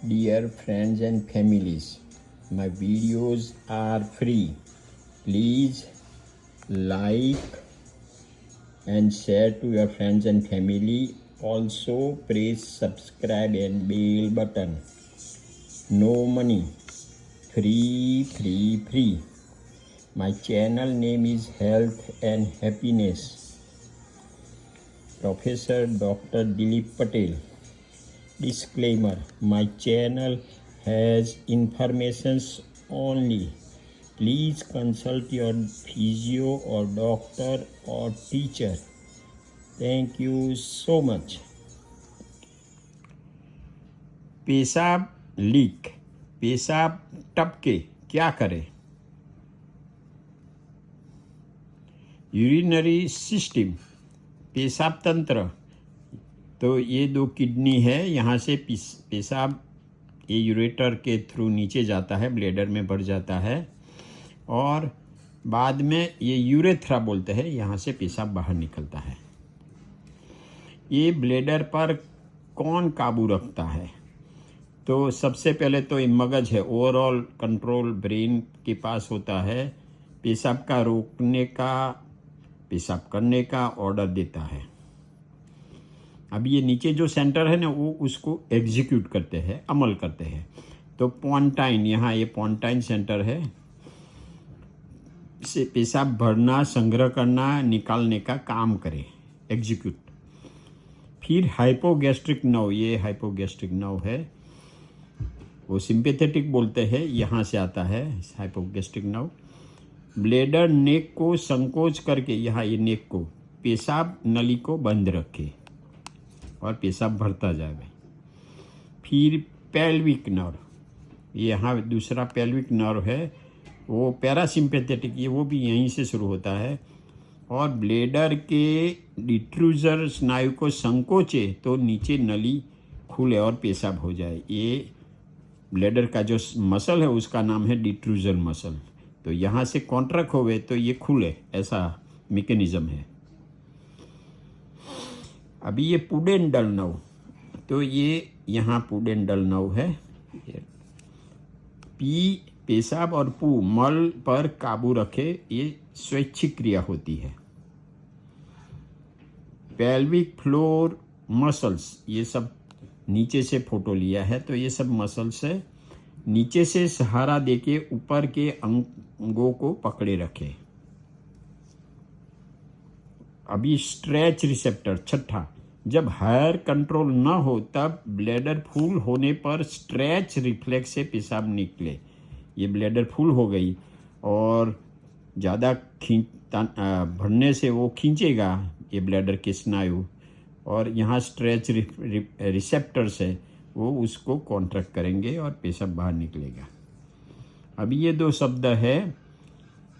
Dear friends and families, my videos are free. Please like and share to your friends and family. Also press subscribe and bell button. No money. Free. My channel name is Health and Happiness. Professor Dr. Dilip Patel. Disclaimer: my channel has informations only. Please consult your physio or doctor or teacher. Thank you so much. पेशाब leak, पेशाब टपके क्या करें? Urinary system, पेशाब तंत्र, तो ये दो किडनी है, यहाँ से पेशाब ये यूरेटर के थ्रू नीचे जाता है, ब्लैडर में भर जाता है और बाद में ये यूरेथ्रा बोलते हैं, यहाँ से पेशाब बाहर निकलता है। ये ब्लैडर पर कौन काबू रखता है? तो सबसे पहले तो ये मगज है, ओवरऑल कंट्रोल ब्रेन के पास होता है, पेशाब का रोकने का, पेशाब करने का ऑर्डर देता है। अब ये नीचे जो सेंटर है ना, वो उसको एग्जीक्यूट करते हैं, अमल करते हैं। तो पोंटाइन, यहाँ ये पोंटाइन सेंटर है, से पेशाब भरना, संग्रह करना, निकालने का काम करे, एग्जीक्यूट। फिर हाइपोगैस्ट्रिक नर्व, ये हाइपोगैस्ट्रिक नर्व है, वो सिंपैथेटिक बोलते हैं, यहाँ से आता है हाइपोगैस्ट्रिक नर्व। ब्लैडर नेक को संकोच करके, यहाँ ये नेक को, पेशाब नली को बंद रखे और पेशाब भरता जाए। फिर पेल्विक नर्व, यहाँ दूसरा पेल्विक नर्व है, वो पैरासिम्पैथेटिक, ये वो भी यहीं से शुरू होता है और ब्लैडर के डिट्रूजर स्नायु को संकोचे तो नीचे नली खुले और पेशाब हो जाए। ये ब्लैडर का जो मसल है उसका नाम है डिट्रूजर मसल। तो यहाँ से कॉन्ट्रैक्ट हो गए तो ये खुले, ऐसा मैकेनिज्म है। अभी ये पुडेंडल नर्व, तो ये यहाँ पुडेंडल नर्व है। पी पेशाब और पू मल पर काबू रखे, ये स्वैच्छिक क्रिया होती है। पेल्विक फ्लोर मसल्स, ये सब नीचे से फोटो लिया है, तो ये सब मसल्स है, नीचे से सहारा देके ऊपर के अंगों को पकड़े रखे। अभी स्ट्रेच रिसेप्टर, छठा, जब हायर कंट्रोल ना हो तब ब्लैडर फुल होने पर स्ट्रेच रिफ्लेक्स से पेशाब निकले। ये ब्लैडर फुल हो गई और ज़्यादा भरने से वो खींचेगा ये ब्लैडर के स्नायु, और यहाँ स्ट्रेच रिसेप्टर्स है, वो उसको कॉन्ट्रैक्ट करेंगे और पेशाब बाहर निकलेगा। अभी ये दो शब्द है,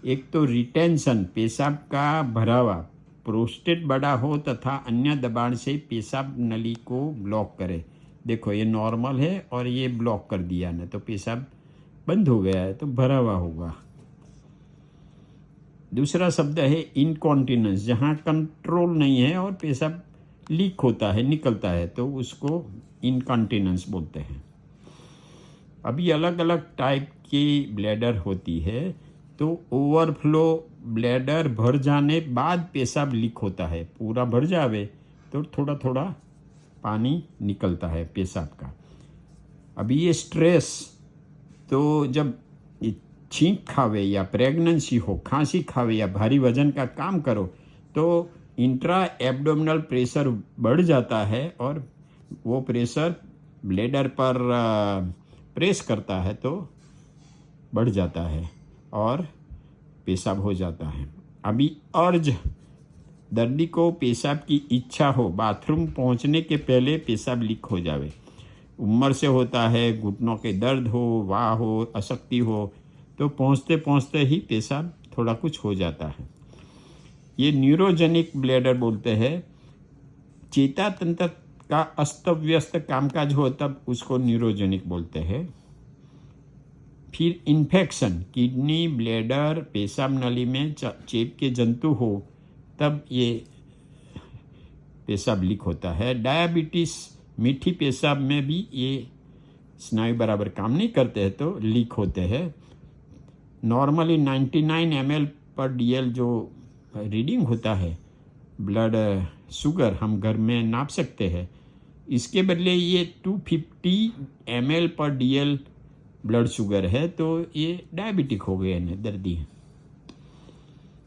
एक तो रिटेंशन, पेशाब का भरावा, प्रोस्टेट बड़ा हो तथा अन्य दबाव से पेशाब नली को ब्लॉक करे। देखो ये नॉर्मल है और ये ब्लॉक कर दिया ना, तो पेशाब बंद हो गया है, तो भरा हुआ होगा। दूसरा शब्द है इनकॉन्टिनेंस, जहाँ कंट्रोल नहीं है और पेशाब लीक होता है, निकलता है, तो उसको इनकॉन्टिनेंस बोलते हैं। अभी अलग अलग टाइप की ब्लैडर होती है, तो ओवरफ्लो ब्लैडर भर जाने बाद पेशाब लीक होता है, पूरा भर जावे तो थोड़ा थोड़ा पानी निकलता है पेशाब का। अभी ये स्ट्रेस, तो जब छींक खावे या प्रेगनेंसी हो, खांसी खावे या भारी वजन का काम करो तो इंट्रा एब्डोमिनल प्रेशर बढ़ जाता है और वो प्रेशर ब्लैडर पर प्रेस करता है तो बढ़ जाता है और पेशाब हो जाता है। अभी अर्ज, दर्दी को पेशाब की इच्छा हो, बाथरूम पहुंचने के पहले पेशाब लीक हो जावे, उम्र से होता है, घुटनों के दर्द हो, वाह हो, अशक्ति हो, तो पहुंचते पहुंचते ही पेशाब थोड़ा कुछ हो जाता है। ये न्यूरोजेनिक ब्लैडर बोलते हैं, चेता तंत्र का अस्त व्यस्त कामकाज हो तब उसको न्यूरोजेनिक बोलते हैं। फिर इन्फेक्शन, किडनी, ब्लैडर, पेशाब नली में चेप के जंतु हो तब ये पेशाब लीक होता है। डायबिटीज, मीठी पेशाब में भी ये स्नायु बराबर काम नहीं करते हैं तो लीक होते हैं। नॉर्मली 99 ml पर DL जो रीडिंग होता है ब्लड शुगर हम घर में नाप सकते हैं, इसके बदले ये 250 ml पर DL ब्लड शुगर है तो ये डायबिटिक हो गए हैं, दर्दी है।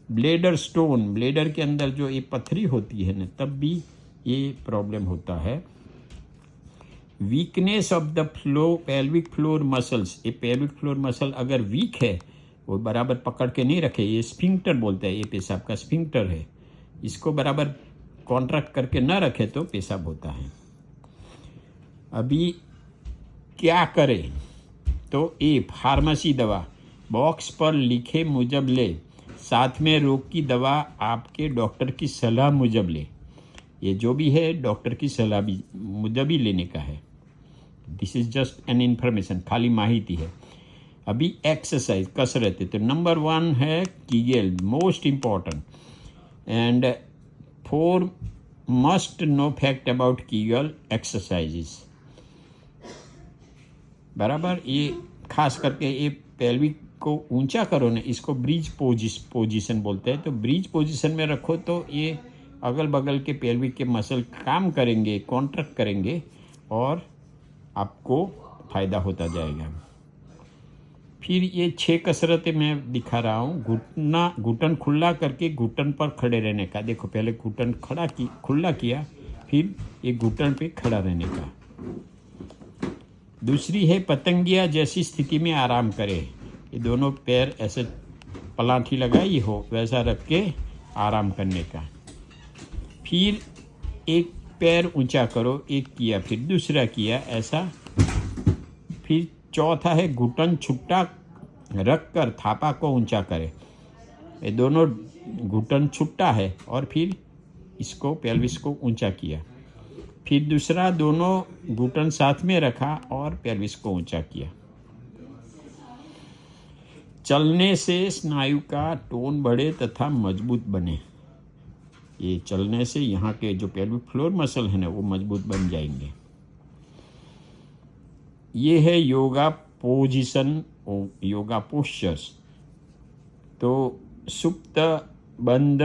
ब्लेडर स्टोन, ब्लेडर के अंदर जो ये पथरी होती है ना, तब भी ये प्रॉब्लम होता है। Weakness of the pelvic floor muscles, ये पेल्विक फ्लोर मसल अगर वीक है, वो बराबर पकड़ के नहीं रखे, ये स्फिंक्टर बोलते हैं, ये पेशाब का स्फिंक्टर है, इसको बराबर कॉन्ट्रैक्ट करके न रखे तो पेशाब होता है। अभी क्या करें, तो ये फार्मेसी दवा बॉक्स पर लिखे मुजब ले, साथ में रोग की दवा आपके डॉक्टर की सलाह मुजब ले। ये जो भी है डॉक्टर की सलाह भी मुजब ही लेने का है। This is just an information, खाली माहिती है। अभी एक्सरसाइज कसरत है, तो नंबर 1 है Kegel, most important. And 4 must know fact about Kegel exercises, बराबर। ये खास करके ये पेल्विक को ऊंचा करो ना, इसको ब्रिज पोजीशन बोलते हैं। तो ब्रिज पोजीशन में रखो तो ये अगल बगल के पेल्विक के मसल काम करेंगे, कॉन्ट्रैक्ट करेंगे और आपको फ़ायदा होता जाएगा। फिर ये 6 कसरतें मैं दिखा रहा हूँ। घुटन खुला करके घुटन पर खड़े रहने का। देखो, पहले घुटन खुला किया, फिर ये घुटन पे खड़ा रहने का। दूसरी है पतंगिया जैसी स्थिति में आराम करे। ये दोनों पैर ऐसे पलाठी लगाई हो वैसा रख के आराम करने का। फिर एक पैर ऊंचा करो, एक किया, फिर दूसरा किया, ऐसा। फिर चौथा है घुटन छुट्टा रख कर थापा को ऊंचा करे। ये दोनों घुटन छुट्टा है और फिर इसको पेल्विस को ऊंचा किया। फिर दूसरा, दोनों घुटन साथ में रखा और पेल्विस को ऊंचा किया। चलने से स्नायु का टोन बढ़े तथा मजबूत बने। ये चलने से यहाँ के जो पेल्विक फ्लोर मसल है ना, वो मजबूत बन जाएंगे। ये है योगा पोजीशन, योगा पोस्चर्स। तो सुप्त बंद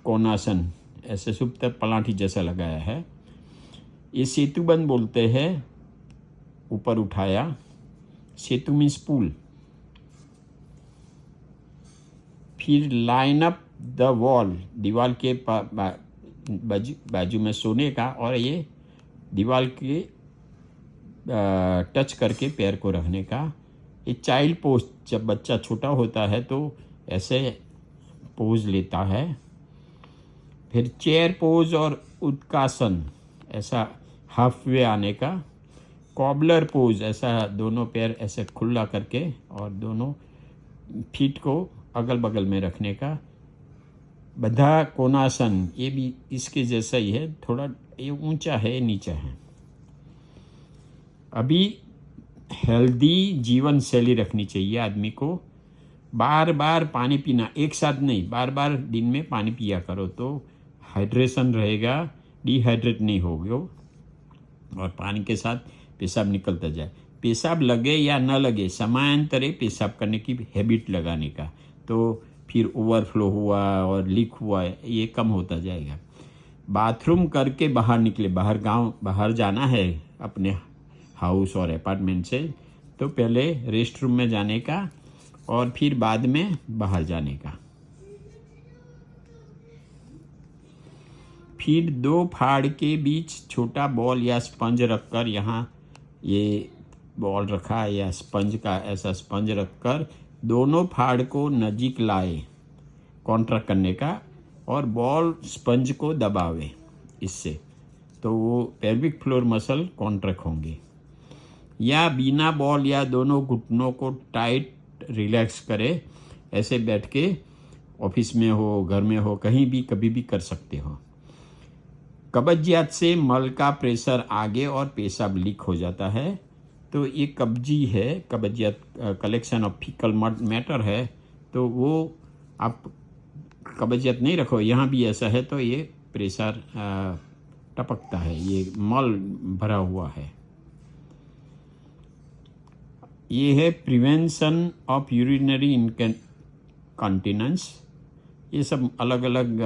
कोणासन, ऐसे सुप्त पलाठी जैसा लगाया है। ये सेतु बंद बोलते हैं, ऊपर उठाया। सेतु मीन्स पुल। फिर लाइन अप द वॉल, दीवार के बाजू में सोने का, और ये दीवार के टच करके पैर को रखने का। ये चाइल्ड पोज, जब बच्चा छोटा होता है तो ऐसे पोज लेता है। फिर चेयर पोज और उत्कासन, ऐसा हाफ वे आने का। कॉबलर पोज, ऐसा दोनों पैर ऐसे खुला करके और दोनों फीट को अगल बगल में रखने का। बद्धा कोणासन, ये भी इसके जैसा ही है, थोड़ा ये ऊंचा है, नीचा है। अभी हेल्दी जीवन शैली रखनी चाहिए आदमी को। बार बार पानी पीना, एक साथ नहीं, बार बार दिन में पानी पिया करो तो हाइड्रेशन रहेगा, डिहाइड्रेट नहीं होगे। और पानी के साथ पेशाब निकलता जाए। पेशाब लगे या न लगे, समयांतरे पेशाब करने की हैबिट लगाने का, तो फिर ओवरफ्लो हुआ और लीक हुआ, ये कम होता जाएगा। बाथरूम करके बाहर निकले, बाहर जाना है अपने हाउस और अपार्टमेंट से, तो पहले रेस्ट रूम में जाने का और फिर बाद में बाहर जाने का। फिर 2 फाड़ के बीच छोटा बॉल या स्पंज रखकर, यहाँ ये बॉल रखा या स्पंज का ऐसा स्पंज रखकर दोनों फाड़ को नजीक लाए, कॉन्ट्रैक्ट करने का, और बॉल स्पंज को दबावे इससे, तो वो पेल्विक फ्लोर मसल कॉन्ट्रैक्ट होंगे। या बिना बॉल या दोनों घुटनों को टाइट रिलैक्स करे, ऐसे बैठ के ऑफिस में हो, घर में हो, कहीं भी कभी भी कर सकते हो। कब्जियत से मल का प्रेशर आगे और पेशाब लीक हो जाता है, तो ये कब्जी है, कब्जियत कलेक्शन ऑफ फीकल मैटर है, तो वो आप कब्जियत नहीं रखो। यहाँ भी ऐसा है तो ये प्रेशर टपकता है, ये मल भरा हुआ है। ये है प्रिवेंशन ऑफ यूरिनरी इनकॉन्टिनेंस। ये सब अलग अलग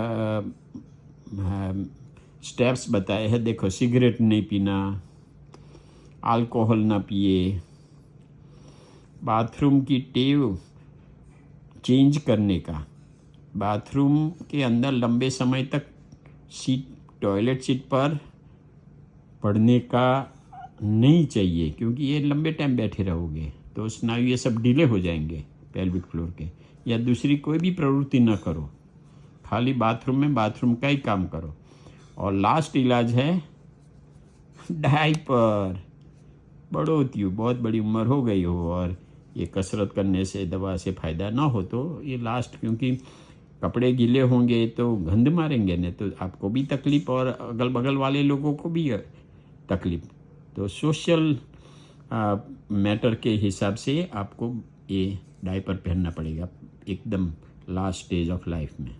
स्टेप्स बताए हैं। देखो, सिगरेट नहीं पीना, अल्कोहल ना पिए, बाथरूम की टेव चेंज करने का, बाथरूम के अंदर लंबे समय तक टॉयलेट सीट पर पड़ने का नहीं चाहिए, क्योंकि ये लंबे टाइम बैठे रहोगे तो स्नायु ये सब डिले हो जाएंगे पेल्विक फ्लोर के। या दूसरी कोई भी प्रवृत्ति न करो, खाली बाथरूम में बाथरूम का ही काम करो। और लास्ट इलाज है डायपर। बढ़ोतरी हो, बहुत बड़ी उम्र हो गई हो और ये कसरत करने से, दवा से फ़ायदा ना हो तो ये लास्ट, क्योंकि कपड़े गीले होंगे तो गंध मारेंगे, नहीं तो आपको भी तकलीफ और अगल बगल वाले लोगों को भी तकलीफ। तो सोशल मैटर के हिसाब से आपको ये डायपर पहनना पड़ेगा एकदम लास्ट स्टेज ऑफ लाइफ में।